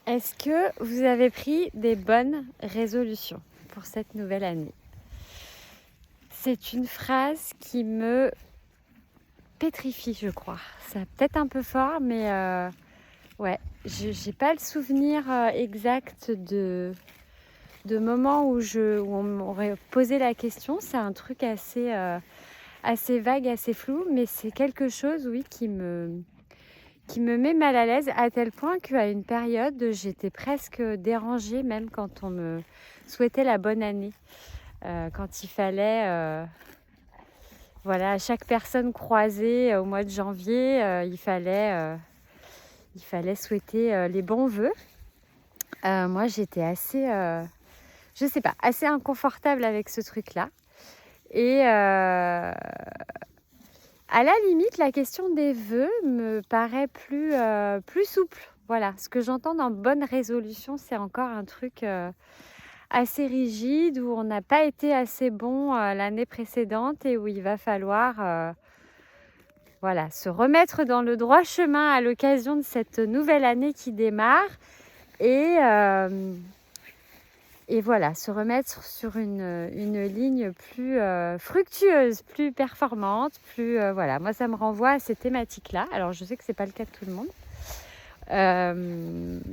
Est-ce que vous avez pris des bonnes résolutions pour cette nouvelle année? C'est une phrase qui me pétrifie, je crois. C'est peut-être un peu fort, mais ouais, je n'ai pas le souvenir exact de moments où on m'aurait posé la question. C'est un truc assez vague, assez flou, mais c'est quelque chose, oui, qui me met mal à l'aise à tel point qu'à une période, j'étais presque dérangée, même quand on me souhaitait la bonne année. Quand il fallait, voilà, à chaque personne croisée au mois de janvier, il fallait souhaiter les bons vœux. Moi, j'étais assez, je sais pas, assez inconfortable avec ce truc-là. Et à la limite, la question des vœux me paraît plus souple. Voilà, ce que j'entends dans bonne résolution, c'est encore un truc assez rigide, où on n'a pas été assez bon l'année précédente et où il va falloir voilà, se remettre dans le droit chemin à l'occasion de cette nouvelle année qui démarre et voilà, se remettre sur une ligne plus fructueuse, plus performante, voilà. Moi, ça me renvoie à ces thématiques-là. Alors, je sais que ce n'est pas le cas de tout le monde.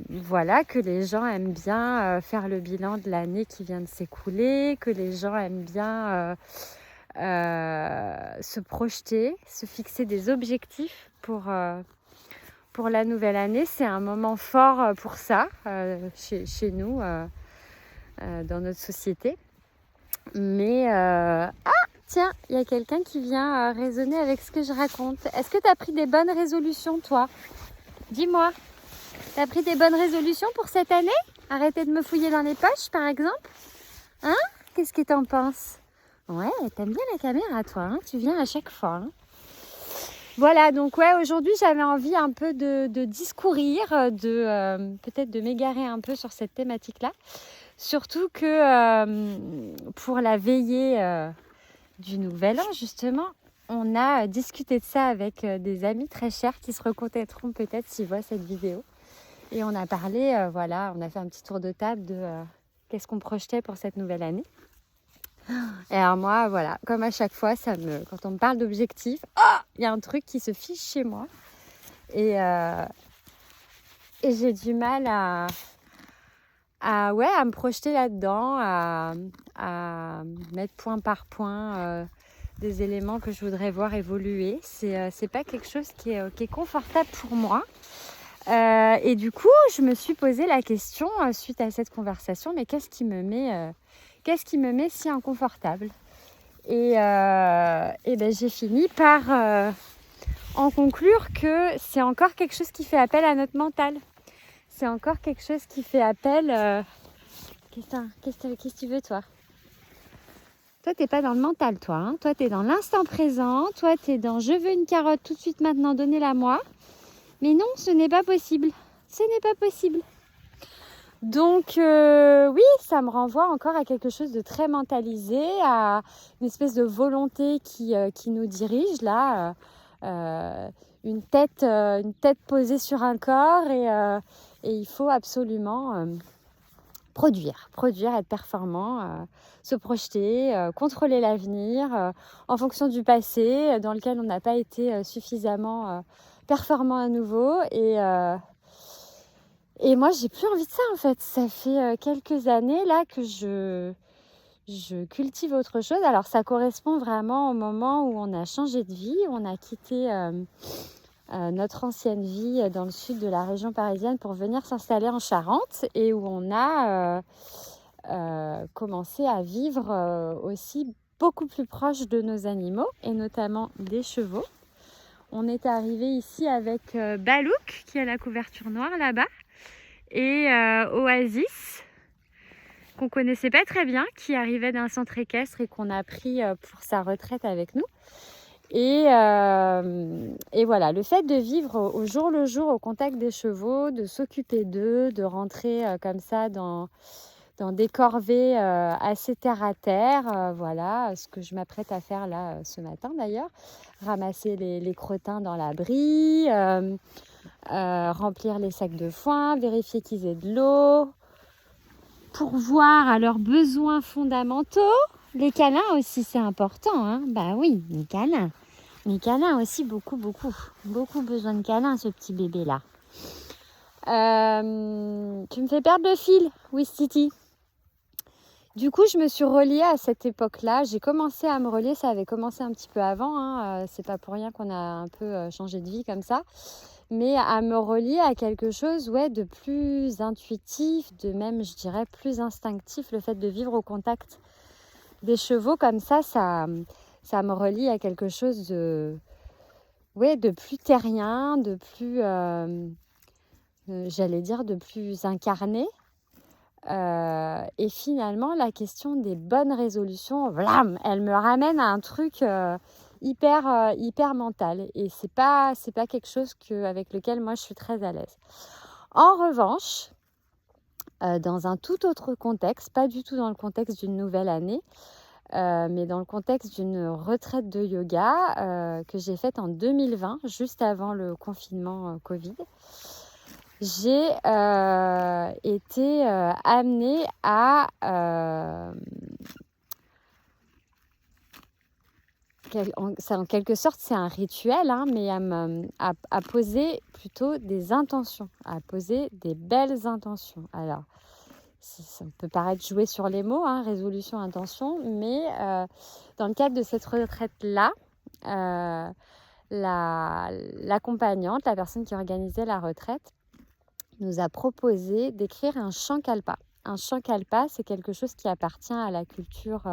Voilà, que les gens aiment bien faire le bilan de l'année qui vient de s'écouler, que les gens aiment bien se projeter, se fixer des objectifs pour la nouvelle année. C'est un moment fort pour ça chez nous. Dans notre société. Mais tiens, il y a quelqu'un qui vient raisonner avec ce que je raconte. Est-ce que tu as pris des bonnes résolutions, toi? Dis-moi, tu as pris des bonnes résolutions pour cette année? Arrêter de me fouiller dans les poches, par exemple? Hein? Qu'est-ce que tu en penses? Ouais, t'aimes bien la caméra, toi, hein? Tu viens à chaque fois, hein? Voilà, donc ouais, aujourd'hui j'avais envie un peu de discourir, peut-être de m'égarer un peu sur cette thématique-là. Surtout que pour la veillée du Nouvel An, justement, on a discuté de ça avec des amis très chers qui se reconnaîtront peut-être s'ils voient cette vidéo. Et on a parlé, voilà, on a fait un petit tour de table de qu'est-ce qu'on projetait pour cette nouvelle année. Et alors moi, voilà, comme à chaque fois, quand on me parle d'objectifs, il y a un truc qui se fiche chez moi. Et j'ai du mal à me projeter là-dedans, à mettre point par point des éléments que je voudrais voir évoluer. C'est pas quelque chose qui est confortable pour moi. Et du coup, je me suis posé la question suite à cette conversation, mais qu'est-ce qui me met si inconfortable? Et ben, j'ai fini par en conclure que c'est encore quelque chose qui fait appel à notre mental. C'est encore quelque chose qui fait appel... Qu'est-ce que tu veux, toi? Toi, t'es pas dans le mental, toi. Hein, toi, t'es dans l'instant présent. Toi, t'es dans je veux une carotte tout de suite maintenant, donnez-la moi. Mais non, ce n'est pas possible. Ce n'est pas possible. Donc, oui, ça me renvoie encore à quelque chose de très mentalisé, à une espèce de volonté qui nous dirige, là. Une tête posée sur un corps et il faut absolument produire, être performant, se projeter, contrôler l'avenir en fonction du passé dans lequel on n'a pas été suffisamment performant à nouveau. Et moi, j'ai plus envie de ça, en fait. Ça fait quelques années là que je cultive autre chose. Alors, ça correspond vraiment au moment où on a changé de vie, où on a quitté notre ancienne vie dans le sud de la région parisienne pour venir s'installer en Charente et où on a commencé à vivre aussi beaucoup plus proche de nos animaux et notamment des chevaux. On est arrivé ici avec Balouk qui a la couverture noire là-bas et Oasis qu'on connaissait pas très bien, qui arrivait d'un centre équestre et qu'on a pris pour sa retraite avec nous. Et voilà, le fait de vivre au jour le jour au contact des chevaux, de s'occuper d'eux, de rentrer comme ça dans des corvées assez terre à terre, voilà, ce que je m'apprête à faire là ce matin d'ailleurs, ramasser les crottins dans la brie, remplir les sacs de foin, vérifier qu'ils aient de l'eau, pourvoir à leurs besoins fondamentaux. Les câlins aussi, c'est important, hein. Bah oui, les câlins. Les câlins aussi, beaucoup besoin de câlins, ce petit bébé-là. Tu me fais perdre le fil, Wistiti. Du coup, je me suis reliée à cette époque-là. J'ai commencé à me relier, ça avait commencé un petit peu avant, hein. C'est pas pour rien qu'on a un peu changé de vie comme ça. Mais à me relier à quelque chose de plus intuitif, de même, je dirais, plus instinctif. Le fait de vivre au contact des chevaux comme ça me relie à quelque chose de plus terrien, de plus, j'allais dire, de plus incarné. Et finalement, la question des bonnes résolutions, vlam, elle me ramène à un truc hyper mental. Et c'est pas quelque chose avec lequel moi je suis très à l'aise. En revanche, dans un tout autre contexte, pas du tout dans le contexte d'une nouvelle année, mais dans le contexte d'une retraite de yoga que j'ai faite en 2020, juste avant le confinement Covid, j'ai été amenée à en quelque sorte c'est un rituel, hein, mais à poser plutôt des intentions, à poser des belles intentions. Alors ça peut paraître jouer sur les mots, hein, résolution, intention, mais dans le cadre de cette retraite-là, l'accompagnante, la personne qui organisait la retraite, nous a proposé d'écrire un Sankalpa. Un Sankalpa, c'est quelque chose qui appartient à la culture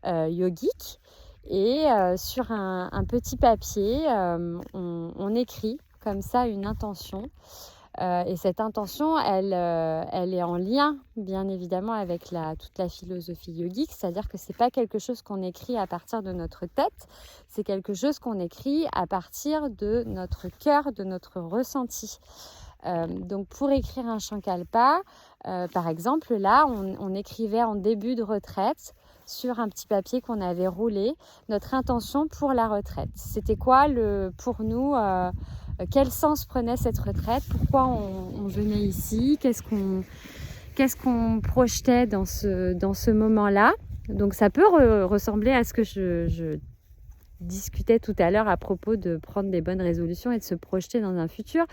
yogique. Et sur un petit papier, on écrit comme ça une intention. Et cette intention, elle est en lien, bien évidemment, avec toute la philosophie yogique. C'est-à-dire que ce n'est pas quelque chose qu'on écrit à partir de notre tête, c'est quelque chose qu'on écrit à partir de notre cœur, de notre ressenti. Donc pour écrire un Sankalpa, par exemple, là, on écrivait en début de retraite sur un petit papier qu'on avait roulé notre intention pour la retraite. C'était quoi pour nous, quel sens prenait cette retraite, pourquoi on venait ici, qu'est-ce qu'on projetait dans ce moment-là. Donc ça peut ressembler à ce que je discutais tout à l'heure à propos de prendre des bonnes résolutions et de se projeter dans un futur.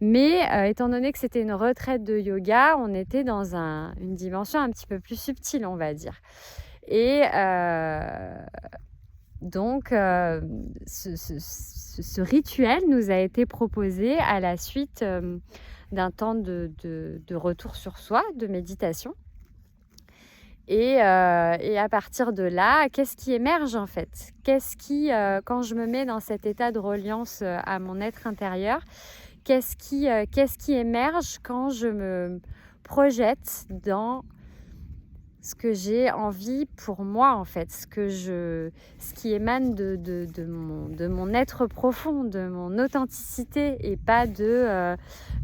Mais étant donné que c'était une retraite de yoga, on était dans une dimension un petit peu plus subtile, on va dire. Et donc, ce rituel nous a été proposé à la suite d'un temps de retour sur soi, de méditation. Et à partir de là, qu'est-ce qui émerge en fait? Qu'est-ce qui, quand je me mets dans cet état de reliance à mon être intérieur, qu'est-ce qui émerge quand je me projette dans ce que j'ai envie pour moi en fait, ce qui émane de mon être profond, de mon authenticité et pas de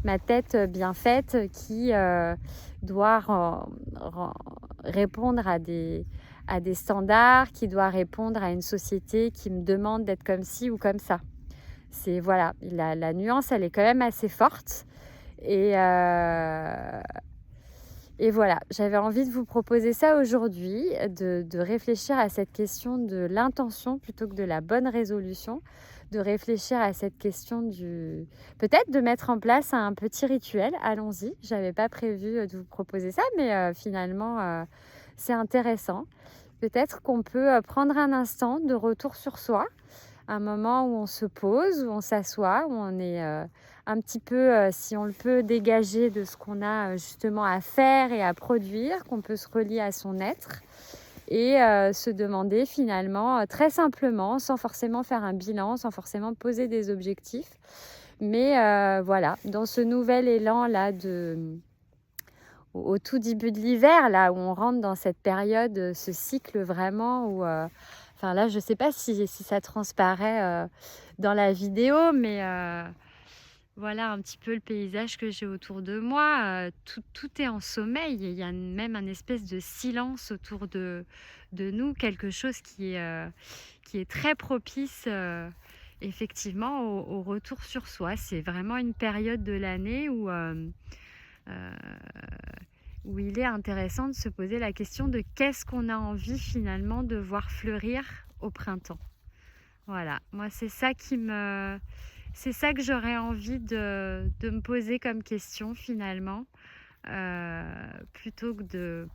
ma tête bien faite qui doit répondre à des standards, qui doit répondre à une société qui me demande d'être comme ci ou comme ça. C'est voilà, la nuance elle est quand même assez forte et voilà, j'avais envie de vous proposer ça aujourd'hui, de réfléchir à cette question de l'intention plutôt que de la bonne résolution, de réfléchir à cette question peut-être de mettre en place un petit rituel, allons-y. Je n'avais pas prévu de vous proposer ça, mais finalement, c'est intéressant. Peut-être qu'on peut prendre un instant de retour sur soi, un moment où on se pose, où on s'assoit, où on est un petit peu, si on le peut, dégagé de ce qu'on a justement à faire et à produire, qu'on peut se relier à son être et se demander finalement très simplement, sans forcément faire un bilan, sans forcément poser des objectifs. Mais voilà, dans ce nouvel élan là au tout début de l'hiver, là où on rentre dans cette période, ce cycle vraiment où... Enfin là, je ne sais pas si ça transparaît dans la vidéo, mais voilà un petit peu le paysage que j'ai autour de moi. Tout est en sommeil. Il y a même un espèce de silence autour de nous, quelque chose qui est très propice, effectivement au retour sur soi. C'est vraiment une période de l'année où il est intéressant de se poser la question de qu'est-ce qu'on a envie finalement de voir fleurir au printemps. Voilà, moi c'est ça que j'aurais envie de me poser comme question finalement, plutôt que de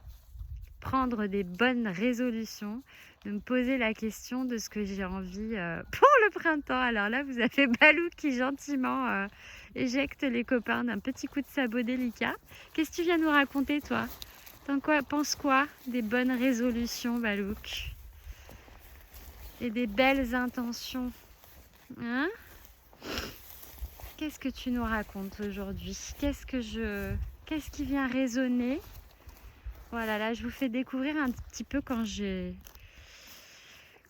prendre des bonnes résolutions, de me poser la question de ce que j'ai envie pour le printemps. Alors là, vous avez Balou qui gentiment éjecte les copains d'un petit coup de sabot délicat. Qu'est-ce que tu viens nous raconter, toi? Penses quoi des bonnes résolutions, Balouk? Et des belles intentions, hein? Qu'est-ce que tu nous racontes aujourd'hui? Qu'est-ce qui vient résonner? Voilà, là, je vous fais découvrir un petit peu quand je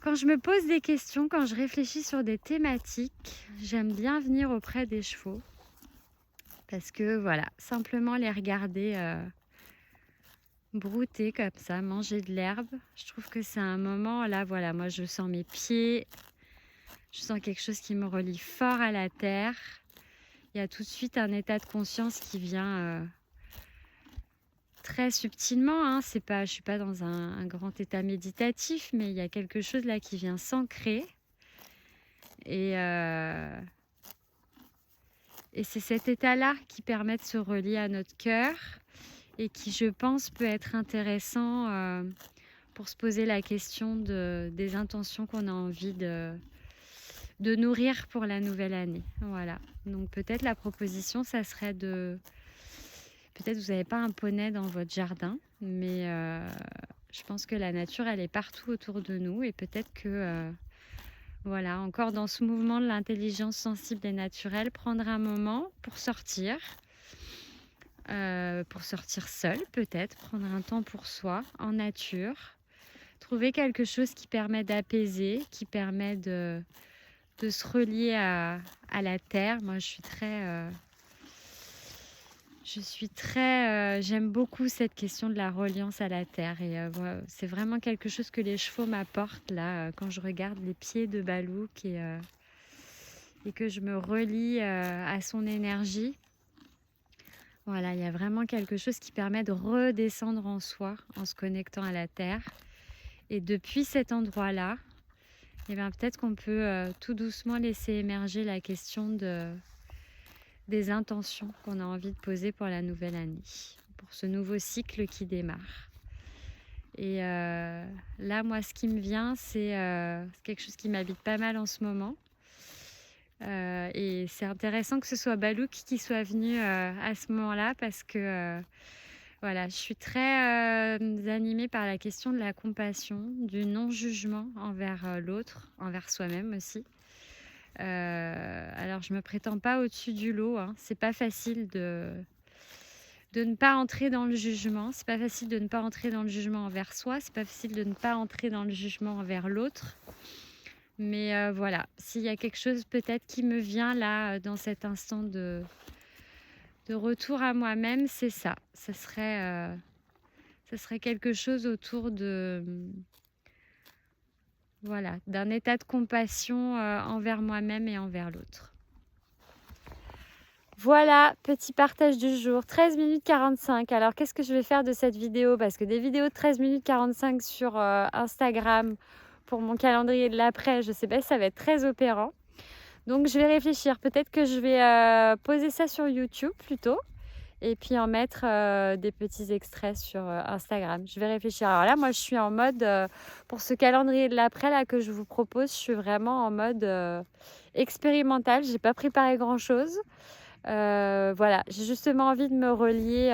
me pose des questions, quand je réfléchis sur des thématiques. J'aime bien venir auprès des chevaux parce que, voilà, simplement les regarder brouter comme ça, manger de l'herbe. Je trouve que c'est un moment, là, voilà, moi, je sens mes pieds, je sens quelque chose qui me relie fort à la terre. Il y a tout de suite un état de conscience qui vient... très subtilement, hein. Je ne suis pas dans un grand état méditatif, mais il y a quelque chose là qui vient s'ancrer. Et c'est cet état-là qui permet de se relier à notre cœur et qui, je pense, peut être intéressant pour se poser la question des intentions qu'on a envie de nourrir pour la nouvelle année. Voilà. Donc peut-être la proposition, ça serait de... Peut-être vous n'avez pas un poney dans votre jardin, mais je pense que la nature, elle est partout autour de nous. Et peut-être que, voilà, encore dans ce mouvement de l'intelligence sensible et naturelle, prendre un moment pour sortir seul peut-être, prendre un temps pour soi, en nature, trouver quelque chose qui permet d'apaiser, qui permet de se relier à la terre. Moi, j'aime beaucoup cette question de la reliance à la terre et voilà, c'est vraiment quelque chose que les chevaux m'apportent là quand je regarde les pieds de Balouk et que je me relie à son énergie. Voilà, il y a vraiment quelque chose qui permet de redescendre en soi en se connectant à la terre. Et depuis cet endroit-là, eh bien, peut-être qu'on peut tout doucement laisser émerger la question des intentions qu'on a envie de poser pour la nouvelle année, pour ce nouveau cycle qui démarre. Et là, moi, ce qui me vient, c'est quelque chose qui m'habite pas mal en ce moment. Et c'est intéressant que ce soit Balouk qui soit venu à ce moment-là parce que voilà, je suis très animée par la question de la compassion, du non-jugement envers l'autre, envers soi-même aussi. Alors je me prétends pas au-dessus du lot, hein. C'est pas facile de ne pas entrer dans le jugement, c'est pas facile de ne pas entrer dans le jugement envers soi, c'est pas facile de ne pas entrer dans le jugement envers l'autre. Mais voilà, s'il y a quelque chose peut-être qui me vient là dans cet instant de retour à moi-même, c'est ça. Ce serait quelque chose autour de voilà, d'un état de compassion envers moi-même et envers l'autre. Voilà, petit partage du jour, 13 minutes 45. Alors, qu'est-ce que je vais faire de cette vidéo? Parce que des vidéos de 13 minutes 45 sur Instagram pour mon calendrier de l'après, je ne sais pas si ça va être très opérant. Donc, je vais réfléchir. Peut-être que je vais poser ça sur YouTube plutôt. Et puis en mettre des petits extraits sur Instagram. Je vais réfléchir. Alors là, moi, je suis en mode, pour ce calendrier de l'après là que je vous propose, je suis vraiment en mode expérimental. Je n'ai pas préparé grand-chose. Voilà, j'ai justement envie de me relier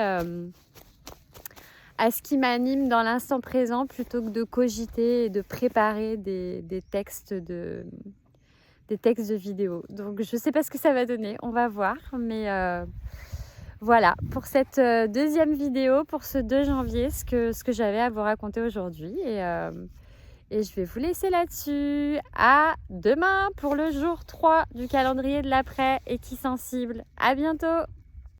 à ce qui m'anime dans l'instant présent plutôt que de cogiter et de préparer des textes de vidéo. Donc, je ne sais pas ce que ça va donner. On va voir. Mais... voilà, pour cette deuxième vidéo, pour ce 2 janvier, ce que j'avais à vous raconter aujourd'hui. Et je vais vous laisser là-dessus. À demain pour le jour 3 du calendrier de l'après Équisensible. À bientôt!